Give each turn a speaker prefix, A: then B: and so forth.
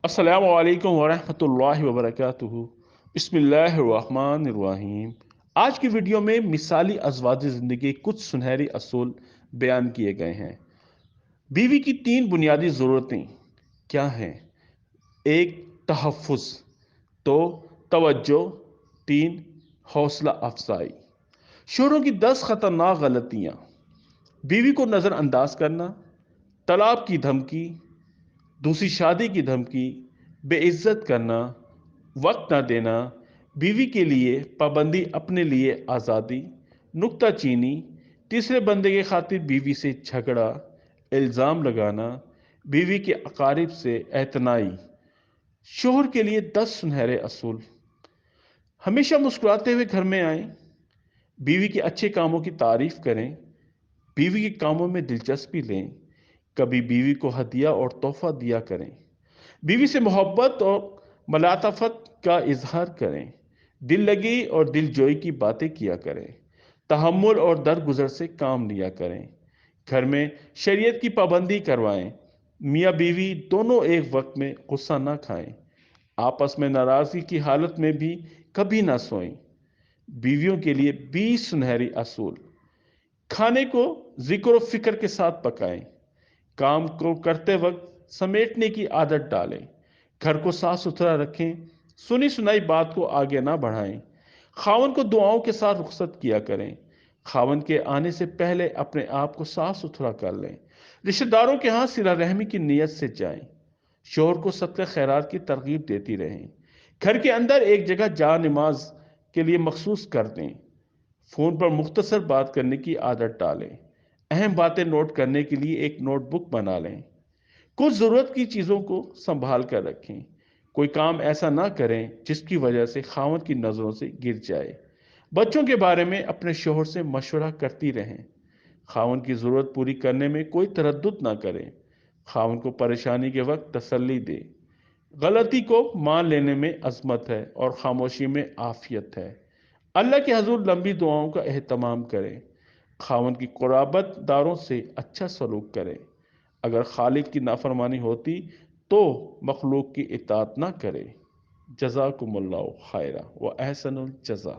A: अस्सलामु अलैकुम वरहमतुल्लाहि वबरकातुहू। बिस्मिल्लाहिर्रहमानिर्रहीम। आज की वीडियो में मिसाली अज़वाज ज़िंदगी कुछ सुनहरी असूल बयान किए गए हैं। बीवी की तीन बुनियादी ज़रूरतें क्या हैं? एक, तहफ़्फ़ुज़, दो, तवज्जो, तीन, हौसला अफजाई। शोहरों की 10 खतरनाक गलतियां: बीवी को नज़रअंदाज करना, तलाक की धमकी, दूसरी शादी की धमकी, बेइज्जत करना, वक्त न देना, बीवी के लिए पाबंदी, अपने लिए आज़ादी, नुक्ता चीनी, तीसरे बंदे के खातिर बीवी से झगड़ा, इल्ज़ाम लगाना, बीवी के अकारिब से एतनाई। शोहर के लिए 10 सुनहरे असूल: हमेशा मुस्कुराते हुए घर में आएं, बीवी के अच्छे कामों की तारीफ करें, बीवी के कामों में दिलचस्पी लें, कभी बीवी को हदिया और तोहफा दिया करें, बीवी से मोहब्बत और मलातफत का इजहार करें, दिल लगी और दिलजोई की बातें किया करें, तहम्मुल और दरगुजर से काम लिया करें, घर में शरीयत की पाबंदी करवाएं, मियाँ बीवी दोनों एक वक्त में गुस्सा ना खाएं, आपस में नाराजगी की हालत में भी कभी ना सोएं। बीवियों के लिए 20 सुनहरी असूल: खाने को जिक्र और फिक्र के साथ पकाएं, काम को करते वक्त समेटने की आदत डालें, घर को साफ सुथरा रखें, सुनी सुनाई बात को आगे ना बढ़ाएं, खावन को दुआओं के साथ रुखसत किया करें, खावन के आने से पहले अपने आप को साफ सुथरा कर लें, रिश्तेदारों के यहाँ सिला रहमी की नीयत से जाएं, शोहर को सदका खैरात की तरगीब देती रहें, घर के अंदर एक जगह जा नमाज के लिए मखसूस कर दें, फोन पर मुख्तसर बात करने की आदत डालें, अहम बातें नोट करने के लिए एक नोटबुक बना लें, कुछ जरूरत की चीजों को संभाल कर रखें, कोई काम ऐसा ना करें जिसकी वजह से खावत की नजरों से गिर जाए, बच्चों के बारे में अपने शोहर से मशवरा करती रहें, खावन की जरूरत पूरी करने में कोई तरद्दुद ना करें, खावन को परेशानी के वक्त तसल्ली दे, गलती को मान लेने में अजमत है और खामोशी में आफियत है, अल्लाह के हजूर लंबी दुआओं का एहतमाम करें, खावन की कुराबत दारों से अच्छा सलूक करें, अगर खालिक की नाफरमानी होती तो मखलूक की इताअत ना करे। जज़ाकुमुल्लाहु खैरा व अहसनुल जज़ा।